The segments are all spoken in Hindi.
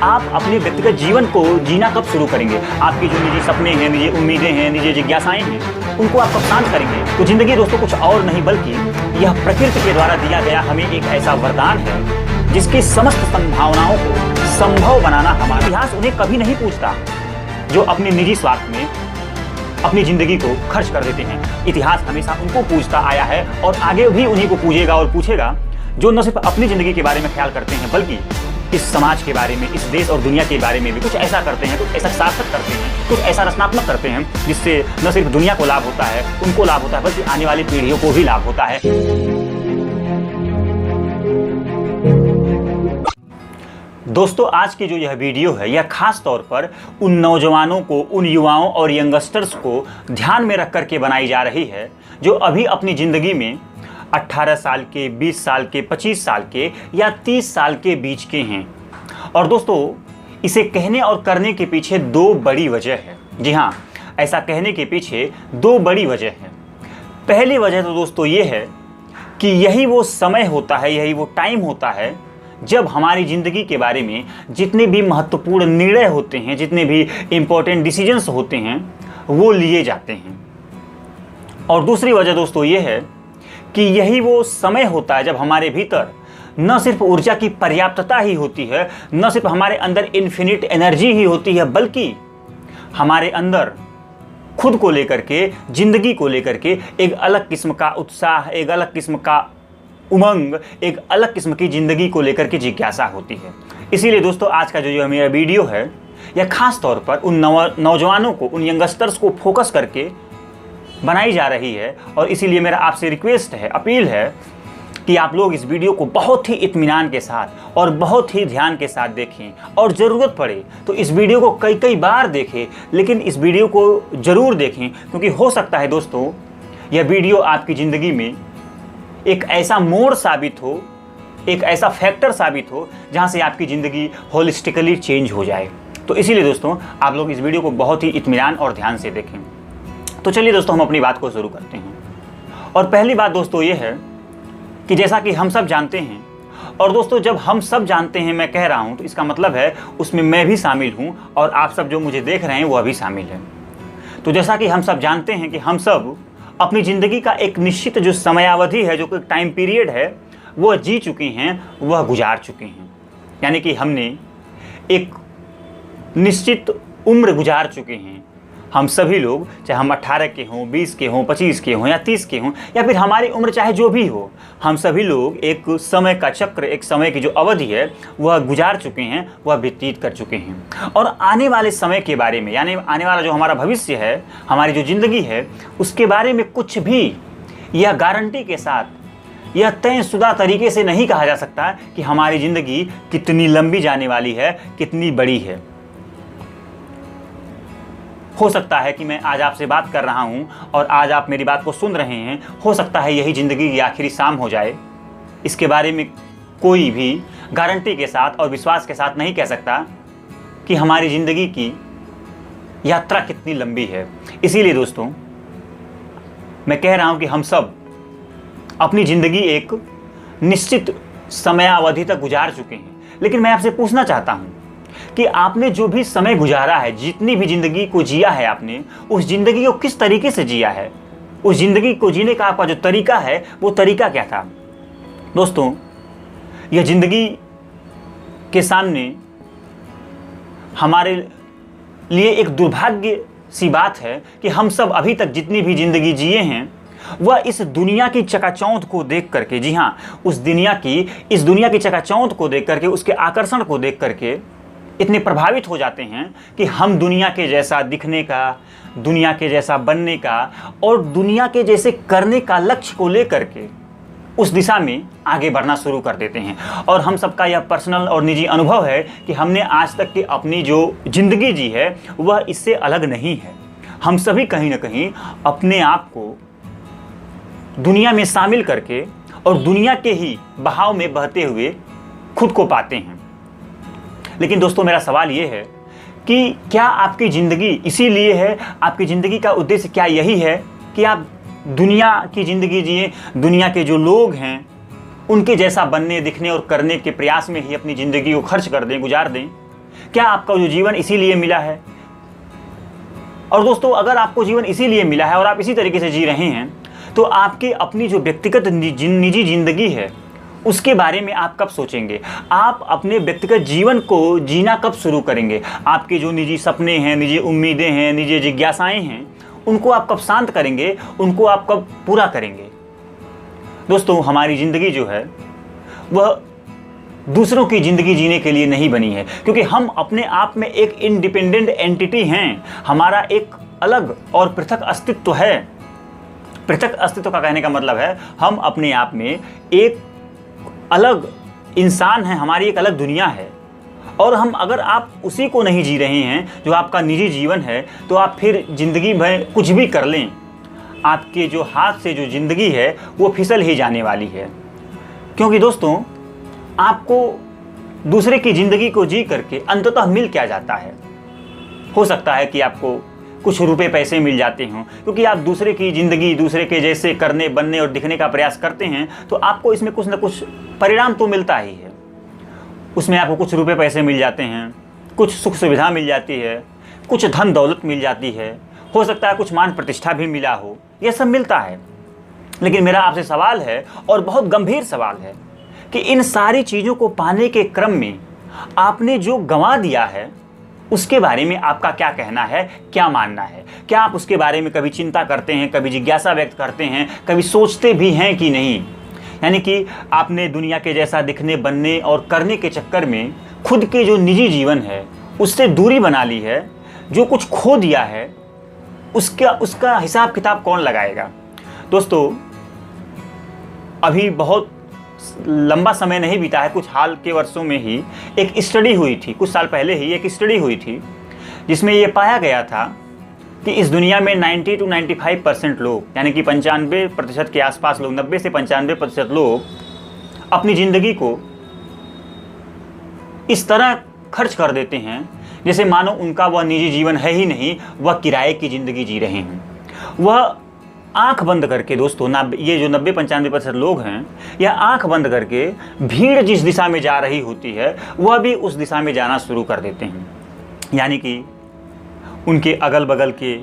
आप अपने व्यक्तिगत जीवन को जीना कब शुरू करेंगे? आपकी जो निजी सपने हैं, निजी उम्मीदें हैं, निजी जिज्ञासाएं हैं, उनको आप कब शांत करेंगे? तो जिंदगी दोस्तों कुछ और नहीं बल्कि यह प्रकृति के द्वारा दिया गया हमें एक ऐसा वरदान है जिसकी समस्त संभावनाओं को संभव बनाना हमारा इतिहास उन्हें कभी नहीं पूछता जो अपने निजी स्वार्थ में अपनी जिंदगी को खर्च कर देते हैं। इतिहास हमेशा उनको पूछता आया है और आगे भी उन्हीं को पूछेगा और पूछेगा जो न सिर्फ अपनी जिंदगी के बारे में ख्याल करते हैं बल्कि इस समाज के बारे में, इस देश और दुनिया के बारे में भी कुछ ऐसा करते हैं, कुछ ऐसा सार्थक करते हैं, कुछ ऐसा रचनात्मक करते हैं जिससे न सिर्फ दुनिया को लाभ होता है, उनको लाभ होता है, बल्कि आने वाली पीढ़ियों को भी लाभ होता है। दोस्तों आज की जो यह वीडियो है यह खास तौर पर उन नौजवानों को, उन युवाओं और यंगस्टर्स को ध्यान में रख कर के बनाई जा रही है जो अभी अपनी ज़िंदगी में 18 साल के, 20 साल के, 25 साल के या 30 साल के बीच के हैं। और दोस्तों इसे कहने और करने के पीछे दो बड़ी वजह है। जी हाँ, ऐसा कहने के पीछे दो बड़ी वजह है। पहली वजह तो दोस्तों ये है कि यही वो समय होता है, यही वो टाइम होता है जब हमारी ज़िंदगी के बारे में जितने भी महत्वपूर्ण निर्णय होते हैं, जितने भी इम्पोर्टेंट डिसीजंस होते हैं वो लिए जाते हैं। और दूसरी वजह दोस्तों ये है कि यही वो समय होता है जब हमारे भीतर न सिर्फ ऊर्जा की पर्याप्तता ही होती है, न सिर्फ हमारे अंदर इन्फिनिट एनर्जी ही होती है, बल्कि हमारे अंदर खुद को लेकर के, जिंदगी को लेकर के एक अलग किस्म का उत्साह, एक अलग किस्म का उमंग, एक अलग किस्म की ज़िंदगी को लेकर के जिज्ञासा होती है। इसीलिए दोस्तों आज का जो मेरा वीडियो है यह खास तौर पर उन नौजवानों को, उन यंगस्टर्स को फोकस करके बनाई जा रही है। और इसीलिए मेरा आपसे रिक्वेस्ट है, अपील है कि आप लोग इस वीडियो को बहुत ही इत्मीनान के साथ और बहुत ही ध्यान के साथ देखें और ज़रूरत पड़े तो इस वीडियो को कई कई बार देखें, लेकिन इस वीडियो को ज़रूर देखें क्योंकि हो सकता है दोस्तों यह वीडियो आपकी ज़िंदगी में एक ऐसा मोड़ साबित हो, एक ऐसा फैक्टर साबित हो जहाँ से आपकी ज़िंदगी होलिस्टिकली चेंज हो जाए। तो इसीलिए दोस्तों आप लोग इस वीडियो को बहुत ही इत्मीनान और ध्यान से देखें। तो चलिए दोस्तों हम अपनी बात को शुरू करते हैं। और पहली बात दोस्तों ये है कि जैसा कि हम सब जानते हैं, और दोस्तों जब हम सब जानते हैं मैं कह रहा हूँ तो इसका मतलब है उसमें मैं भी शामिल हूँ और आप सब जो मुझे देख रहे हैं वह भी शामिल है। तो जैसा कि हम सब जानते हैं कि हम सब अपनी ज़िंदगी का एक निश्चित जो समयावधि है, जो कोई टाइम पीरियड है, वह जी चुके हैं, वह गुजार चुके हैं। यानी कि हमने एक निश्चित उम्र गुजार चुके हैं। हम सभी लोग, चाहे हम 18 के हों, 20 के हों, 25 के हों या 30 के हों या फिर हमारी उम्र चाहे जो भी हो, हम सभी लोग एक समय का चक्र, एक समय की जो अवधि है वह गुजार चुके हैं, वह व्यतीत कर चुके हैं। और आने वाले समय के बारे में, यानी आने वाला जो हमारा भविष्य है, हमारी जो ज़िंदगी है, उसके बारे में कुछ भी यह गारंटी के साथ, यह तयशुदा तरीके से नहीं कहा जा सकता कि हमारी ज़िंदगी कितनी लंबी जाने वाली है, कितनी बड़ी है। हो सकता है कि मैं आज आपसे बात कर रहा हूं और आज आप मेरी बात को सुन रहे हैं, हो सकता है यही ज़िंदगी की आखिरी शाम हो जाए। इसके बारे में कोई भी गारंटी के साथ और विश्वास के साथ नहीं कह सकता कि हमारी ज़िंदगी की यात्रा कितनी लंबी है। इसीलिए दोस्तों मैं कह रहा हूं कि हम सब अपनी ज़िंदगी एक निश्चित समयावधि तक गुजार चुके हैं। लेकिन मैं आपसे पूछना चाहता हूं कि आपने जो भी समय गुजारा है, जितनी भी ज़िंदगी को जिया है आपने, उस ज़िंदगी को किस तरीके से जिया है? उस ज़िंदगी को जीने का आपका जो तरीका है वो तरीका क्या था? दोस्तों यह ज़िंदगी के सामने हमारे लिए एक दुर्भाग्य सी बात है कि हम सब अभी तक जितनी भी ज़िंदगी जिए हैं वह इस दुनिया की चकाचौंध को देख करके, जी हाँ, इस दुनिया की चकाचौंध को देख करके, उसके आकर्षण को देख करके इतने प्रभावित हो जाते हैं कि हम दुनिया के जैसा दिखने का, दुनिया के जैसा बनने का और दुनिया के जैसे करने का लक्ष्य को लेकर के उस दिशा में आगे बढ़ना शुरू कर देते हैं। और हम सबका यह पर्सनल और निजी अनुभव है कि हमने आज तक की अपनी जो ज़िंदगी जी है वह इससे अलग नहीं है। हम सभी कहीं ना कहीं अपने आप को दुनिया में शामिल करके और दुनिया के ही बहाव में बहते हुए खुद को पाते हैं। लेकिन दोस्तों मेरा सवाल ये है कि क्या आपकी ज़िंदगी इसीलिए है, आपकी ज़िंदगी का उद्देश्य क्या यही है कि आप दुनिया की ज़िंदगी जिए, दुनिया के जो लोग हैं उनके जैसा बनने, दिखने और करने के प्रयास में ही अपनी ज़िंदगी को खर्च कर दें, गुजार दें? क्या आपका जो जीवन इसीलिए मिला है? और दोस्तों, अगर आपको जीवन इसीलिए मिला है और आप इसी तरीके से जी रहे हैं, तो आपकी अपनी जो व्यक्तिगत निजी जिंदगी है उसके बारे में आप कब सोचेंगे? आप अपने व्यक्तिगत जीवन को जीना कब शुरू करेंगे? आपके जो निजी सपने हैं, निजी उम्मीदें हैं, निजी जिज्ञासाएं हैं, उनको आप कब शांत करेंगे? उनको आप कब पूरा करेंगे? दोस्तों, हमारी ज़िंदगी जो है वह दूसरों की ज़िंदगी जीने के लिए नहीं बनी है, क्योंकि हम अपने आप में एक इंडिपेंडेंट एंटिटी हैं। हमारा एक अलग और पृथक अस्तित्व है। पृथक अस्तित्व का कहने का मतलब है हम अपने आप में एक अलग इंसान हैं, हमारी एक अलग दुनिया है। और हम अगर आप उसी को नहीं जी रहे हैं जो आपका निजी जीवन है, तो आप फिर ज़िंदगी में कुछ भी कर लें, आपके जो हाथ से जो ज़िंदगी है वो फिसल ही जाने वाली है। क्योंकि दोस्तों, आपको दूसरे की ज़िंदगी को जी करके अंततः मिल क्या जाता है? हो सकता है कि आपको कुछ रुपए पैसे मिल जाते हों, क्योंकि आप दूसरे की ज़िंदगी दूसरे के जैसे करने बनने और दिखने का प्रयास करते हैं, तो आपको इसमें कुछ न कुछ परिणाम तो मिलता ही है। उसमें आपको कुछ रुपए पैसे मिल जाते हैं, कुछ सुख सुविधा मिल जाती है, कुछ धन दौलत मिल जाती है, हो सकता है कुछ मान प्रतिष्ठा भी मिला हो, यह सब मिलता है। लेकिन मेरा आपसे सवाल है, और बहुत गंभीर सवाल है, कि इन सारी चीज़ों को पाने के क्रम में आपने जो गंवा दिया है उसके बारे में आपका क्या कहना है, क्या मानना है? क्या आप उसके बारे में कभी चिंता करते हैं, कभी जिज्ञासा व्यक्त करते हैं, कभी सोचते भी हैं कि नहीं? यानी कि आपने दुनिया के जैसा दिखने बनने और करने के चक्कर में खुद के जो निजी जीवन है उससे दूरी बना ली है। जो कुछ खो दिया है उसका हिसाब किताब कौन लगाएगा? दोस्तों, अभी बहुत लंबा समय नहीं बीता है, कुछ हाल के वर्षों में ही एक स्टडी हुई थी, कुछ साल पहले ही एक स्टडी हुई थी, जिसमें ये पाया गया था कि इस दुनिया में 90 to 95% लोग, यानी कि 95% के आसपास लोग, 90 से 95% लोग अपनी ज़िंदगी को इस तरह खर्च कर देते हैं जैसे मानो उनका वह निजी जीवन है ही नहीं, वह किराए की ज़िंदगी जी रहे हैं। वह आंख बंद करके, दोस्तों, ये जो 90-95% लोग हैं, यह आंख बंद करके भीड़ जिस दिशा में जा रही होती है वह भी उस दिशा में जाना शुरू कर देते हैं। यानी कि उनके अगल बगल के,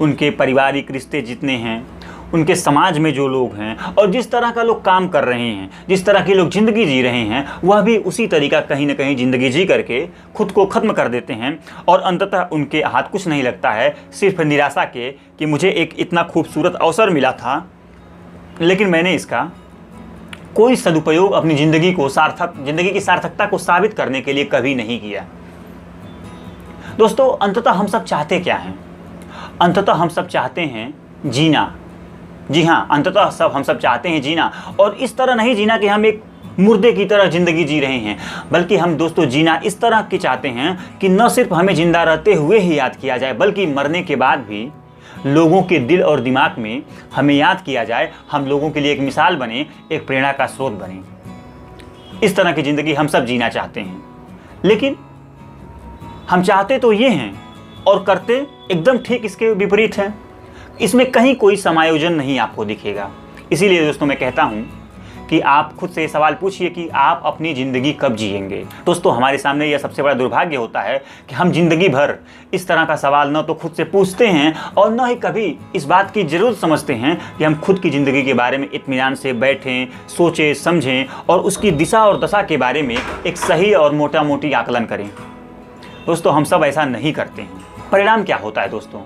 उनके पारिवारिक रिश्ते जितने हैं, उनके समाज में जो लोग हैं और जिस तरह का लोग काम कर रहे हैं, जिस तरह की लोग ज़िंदगी जी रहे हैं, वह भी उसी तरीका कहीं ना कहीं ज़िंदगी जी करके खुद को ख़त्म कर देते हैं। और अंततः उनके हाथ कुछ नहीं लगता है, सिर्फ निराशा के कि मुझे एक इतना खूबसूरत अवसर मिला था, लेकिन मैंने इसका कोई सदुपयोग अपनी ज़िंदगी की सार्थकता को साबित करने के लिए कभी नहीं किया। दोस्तों, अंततः हम सब चाहते क्या हैं? अंततः हम सब चाहते हैं जीना। जी हाँ, अंततः हम सब चाहते हैं जीना, और इस तरह नहीं जीना कि हम एक मुर्दे की तरह ज़िंदगी जी रहे हैं, बल्कि हम दोस्तों जीना इस तरह की चाहते हैं कि न सिर्फ हमें ज़िंदा रहते हुए ही याद किया जाए, बल्कि मरने के बाद भी लोगों के दिल और दिमाग में हमें याद किया जाए, हम लोगों के लिए एक मिसाल बने, एक प्रेरणा का स्रोत बने। इस तरह की ज़िंदगी हम सब जीना चाहते हैं, लेकिन हम चाहते तो ये हैं और करते एकदम ठीक इसके विपरीत हैं। इसमें कहीं कोई समायोजन नहीं आपको दिखेगा। इसीलिए दोस्तों मैं कहता हूँ कि आप खुद से ये सवाल पूछिए कि आप अपनी ज़िंदगी कब जिएंगे। दोस्तों, हमारे सामने यह सबसे बड़ा दुर्भाग्य होता है कि हम ज़िंदगी भर इस तरह का सवाल न तो खुद से पूछते हैं और न ही कभी इस बात की ज़रूरत समझते हैं कि हम खुद की ज़िंदगी के बारे में इत्मीनान से बैठें, सोचें, समझें और उसकी दिशा और दशा के बारे में एक सही और मोटा मोटी आकलन करें। दोस्तों, हम सब ऐसा नहीं करते हैं। परिणाम क्या होता है दोस्तों?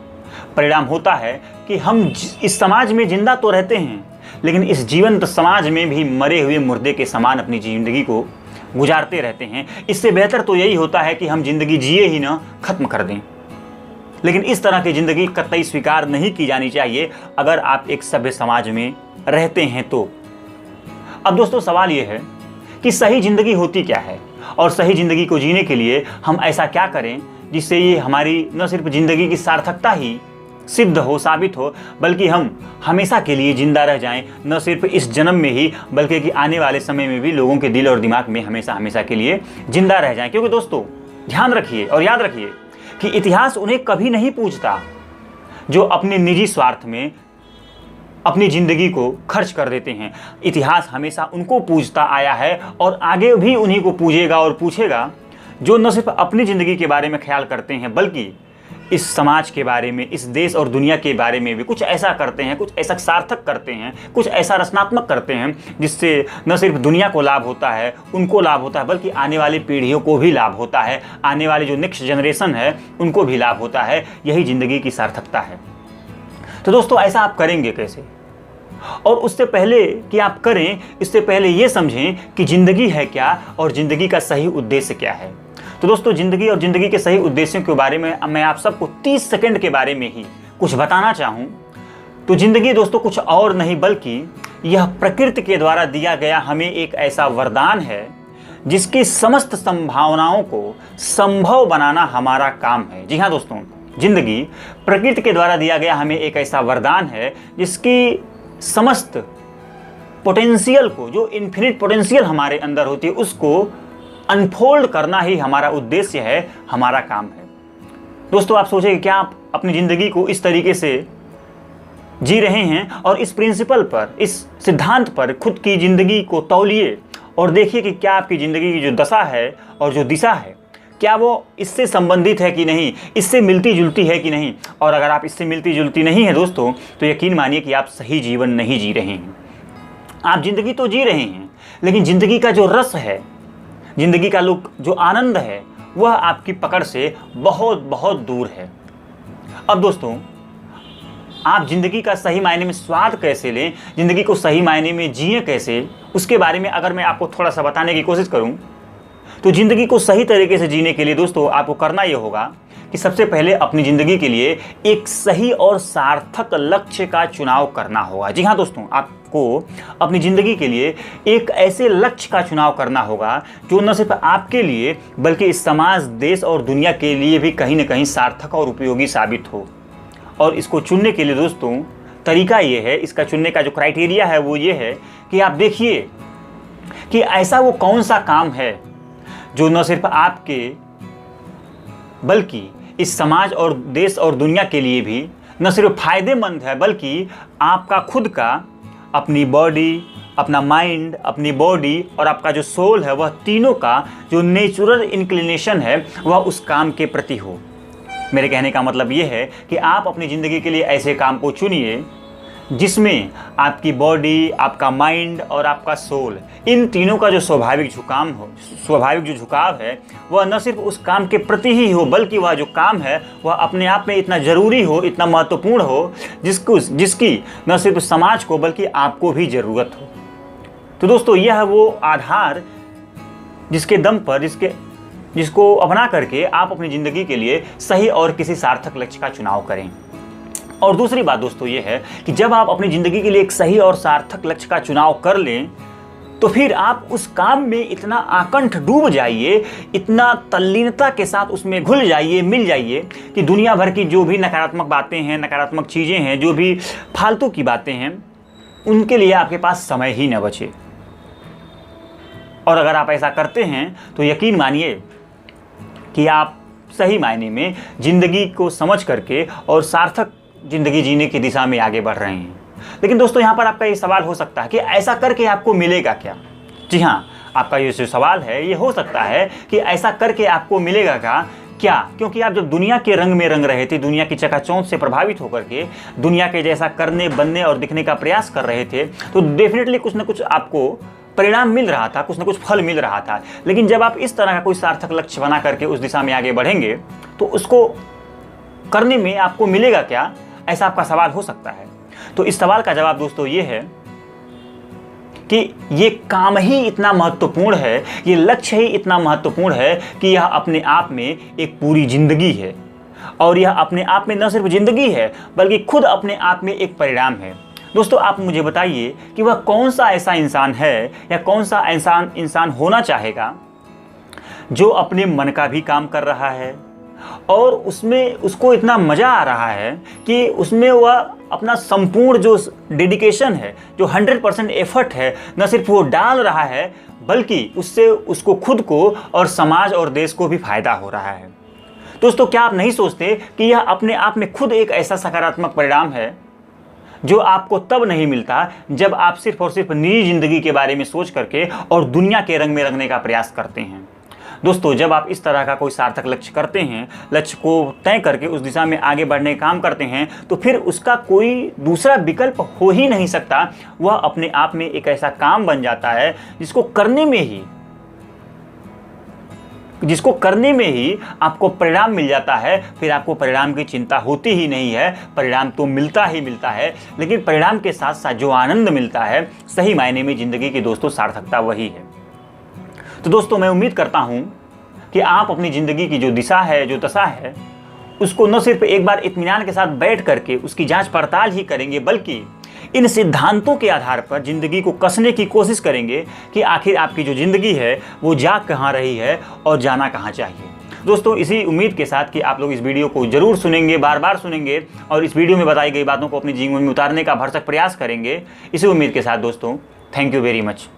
परिणाम होता है कि हम इस समाज में जिंदा तो रहते हैं, लेकिन इस जीवंत समाज में भी मरे हुए मुर्दे के समान अपनी ज़िंदगी को गुजारते रहते हैं। इससे बेहतर तो यही होता है कि हम ज़िंदगी जिए ही ना, ख़त्म कर दें। लेकिन इस तरह की ज़िंदगी कतई स्वीकार नहीं की जानी चाहिए अगर आप एक सभ्य समाज में रहते हैं तो। अब दोस्तों, सवाल ये है कि सही ज़िंदगी होती क्या है, और सही ज़िंदगी को जीने के लिए हम ऐसा क्या करें जिससे ये हमारी न सिर्फ ज़िंदगी की सार्थकता ही सिद्ध हो, साबित हो, बल्कि हम हमेशा के लिए जिंदा रह जाएं, न सिर्फ इस जन्म में ही बल्कि कि आने वाले समय में भी लोगों के दिल और दिमाग में हमेशा के लिए जिंदा रह जाएं। क्योंकि दोस्तों, ध्यान रखिए और याद रखिए कि इतिहास उन्हें कभी नहीं पूछता जो अपने निजी स्वार्थ में अपनी ज़िंदगी को खर्च कर देते हैं। इतिहास हमेशा उनको पूछता आया है और आगे भी उन्हीं को पूछेगा और पूछेगा जो न सिर्फ अपनी ज़िंदगी के बारे में ख्याल करते हैं बल्कि इस समाज के बारे में, इस देश और दुनिया के बारे में भी कुछ ऐसा करते हैं, कुछ ऐसा सार्थक करते हैं, कुछ ऐसा रचनात्मक करते हैं जिससे न सिर्फ दुनिया को लाभ होता है, उनको लाभ होता है, बल्कि आने वाली पीढ़ियों को भी लाभ होता है, आने वाली जो नेक्स्ट जनरेशन है उनको भी लाभ होता है। यही ज़िंदगी की सार्थकता है। तो दोस्तों, ऐसा आप करेंगे कैसे? और उससे पहले कि आप करें, इससे पहले ये समझें कि ज़िंदगी है क्या और ज़िंदगी का सही उद्देश्य क्या है। तो दोस्तों, ज़िंदगी और ज़िंदगी के सही उद्देश्यों के बारे में मैं आप सबको 30 सेकंड के बारे में ही कुछ बताना चाहूँ तो ज़िंदगी दोस्तों कुछ और नहीं बल्कि यह प्रकृति के द्वारा दिया गया हमें एक ऐसा वरदान है जिसकी समस्त संभावनाओं को संभव बनाना हमारा काम है। जी हाँ दोस्तों, ज़िंदगी प्रकृति के द्वारा दिया गया हमें एक ऐसा वरदान है जिसकी समस्त पोटेंशियल को, जो इन्फिनिट पोटेंशियल हमारे अंदर होती है, उसको अनफोल्ड करना ही हमारा उद्देश्य है, हमारा काम है। दोस्तों, आप सोचें क्या आप अपनी ज़िंदगी को इस तरीके से जी रहे हैं और इस प्रिंसिपल पर, इस सिद्धांत पर खुद की ज़िंदगी को तौलिए और देखिए कि क्या आपकी ज़िंदगी की जो दशा है और जो दिशा है, क्या वो इससे संबंधित है कि नहीं, इससे मिलती जुलती है कि नहीं। और अगर आप इससे मिलती जुलती नहीं है दोस्तों, तो यकीन मानिए कि आप सही जीवन नहीं जी रहे हैं। आप ज़िंदगी तो जी रहे हैं, लेकिन ज़िंदगी का जो रस है, ज़िंदगी का जो आनंद है, वह आपकी पकड़ से बहुत बहुत दूर है। अब दोस्तों, आप ज़िंदगी का सही मायने में स्वाद कैसे लें, ज़िंदगी को सही मायने में जिए कैसे, उसके बारे में अगर मैं आपको थोड़ा सा बताने की कोशिश करूं तो ज़िंदगी को सही तरीके से जीने के लिए दोस्तों आपको करना ये होगा कि सबसे पहले अपनी ज़िंदगी के लिए एक सही और सार्थक लक्ष्य का चुनाव करना होगा। जी हाँ दोस्तों, आपको अपनी ज़िंदगी के लिए एक ऐसे लक्ष्य का चुनाव करना होगा जो न सिर्फ आपके लिए बल्कि इस समाज, देश और दुनिया के लिए भी कहीं ना कहीं सार्थक और उपयोगी साबित हो। और इसको चुनने के लिए दोस्तों तरीका ये है, इसका चुनने का जो क्राइटेरिया है वो ये है कि आप देखिए कि ऐसा वो कौन सा काम है जो न सिर्फ आपके बल्कि इस समाज और देश और दुनिया के लिए भी न सिर्फ फायदेमंद है बल्कि आपका खुद का, अपनी बॉडी, अपना माइंड, अपनी बॉडी और आपका जो सोल है, वह तीनों का जो नेचुरल इंक्लिनेशन है वह उस काम के प्रति हो। मेरे कहने का मतलब ये है कि आप अपनी ज़िंदगी के लिए ऐसे काम को चुनिए जिसमें आपकी बॉडी, आपका माइंड और आपका सोल, इन तीनों का जो स्वाभाविक जो झुकाव है वह न सिर्फ उस काम के प्रति ही हो बल्कि वह जो काम है वह अपने आप में इतना ज़रूरी हो, इतना महत्वपूर्ण हो जिसकी न सिर्फ समाज को बल्कि आपको भी ज़रूरत हो। तो दोस्तों, यह वो आधार जिसके दम पर, जिसको अपना करके आप अपनी ज़िंदगी के लिए सही और किसी सार्थक लक्ष्य का चुनाव करें। और दूसरी बात दोस्तों ये है कि जब आप अपनी ज़िंदगी के लिए एक सही और सार्थक लक्ष्य का चुनाव कर लें तो फिर आप उस काम में इतना आकंठ डूब जाइए, इतना तल्लीनता के साथ उसमें घुल जाइए, मिल जाइए कि दुनिया भर की जो भी नकारात्मक बातें हैं, नकारात्मक चीज़ें हैं, जो भी फालतू की बातें हैं, उनके लिए आपके पास समय ही न बचे। और अगर आप ऐसा करते हैं तो यकीन मानिए कि आप सही मायने में ज़िंदगी को समझ करके और सार्थक ज़िंदगी जीने की दिशा में आगे बढ़ रहे हैं। लेकिन दोस्तों, यहाँ पर आपका ये सवाल हो सकता है कि ऐसा करके आपको मिलेगा क्या? जी हाँ, आपका ये जो सवाल है ये हो सकता है कि ऐसा करके आपको मिलेगा क्या? क्योंकि आप जब दुनिया के रंग में रंग रहे थे, दुनिया की चकाचौंध से प्रभावित होकर के दुनिया के जैसा करने, बनने और दिखने का प्रयास कर रहे थे, तो डेफिनेटली कुछ ना कुछ आपको परिणाम मिल रहा था, कुछ ना कुछ फल मिल रहा था। लेकिन जब आप इस तरह का कोई सार्थक लक्ष्य बना करके उस दिशा में आगे बढ़ेंगे तो उसको करने में आपको मिलेगा क्या, ऐसा आपका सवाल हो सकता है। तो इस सवाल का जवाब दोस्तों ये है कि ये काम ही इतना महत्वपूर्ण है, ये लक्ष्य ही इतना महत्वपूर्ण है कि यह अपने आप में एक पूरी जिंदगी है। और यह अपने आप में न सिर्फ जिंदगी है बल्कि खुद अपने आप में एक परिणाम है। दोस्तों, आप मुझे बताइए कि वह कौन सा ऐसा इंसान है या कौन सा इंसान होना चाहेगा जो अपने मन का भी काम कर रहा है और उसमें उसको इतना मज़ा आ रहा है कि उसमें वह अपना संपूर्ण जो डेडिकेशन है, जो 100% एफर्ट है, न सिर्फ वो डाल रहा है बल्कि उससे उसको खुद को और समाज और देश को भी फायदा हो रहा है। दोस्तों, क्या आप नहीं सोचते कि यह अपने आप में खुद एक ऐसा सकारात्मक परिणाम है जो आपको तब नहीं मिलता जब आप सिर्फ और सिर्फ निजी ज़िंदगी के बारे में सोच करके और दुनिया के रंग में रंगने का प्रयास करते हैं। दोस्तों, जब आप इस तरह का कोई सार्थक लक्ष्य करते हैं, लक्ष्य को तय करके उस दिशा में आगे बढ़ने का काम करते हैं, तो फिर उसका कोई दूसरा विकल्प हो ही नहीं सकता। वह अपने आप में एक ऐसा काम बन जाता है जिसको करने में ही आपको परिणाम मिल जाता है। फिर आपको परिणाम की चिंता होती ही नहीं है। परिणाम तो मिलता ही मिलता है, लेकिन परिणाम के साथ साथ जो आनंद मिलता है, सही मायने में जिंदगी की दोस्तों सार्थकता वही है। तो दोस्तों, मैं उम्मीद करता हूं कि आप अपनी ज़िंदगी की जो दिशा है, जो दशा है, उसको न सिर्फ एक बार इत्मीनान के साथ बैठ करके उसकी जांच पड़ताल ही करेंगे, बल्कि इन सिद्धांतों के आधार पर ज़िंदगी को कसने की कोशिश करेंगे कि आखिर आपकी जो ज़िंदगी है वो जा कहाँ रही है और जाना कहाँ चाहिए। दोस्तों, इसी उम्मीद के साथ कि आप लोग इस वीडियो को ज़रूर सुनेंगे, बार बार सुनेंगे और इस वीडियो में बताई गई बातों को अपनी जीवन में उतारने का भरसक प्रयास करेंगे, इसी उम्मीद के साथ दोस्तों, थैंक यू वेरी मच।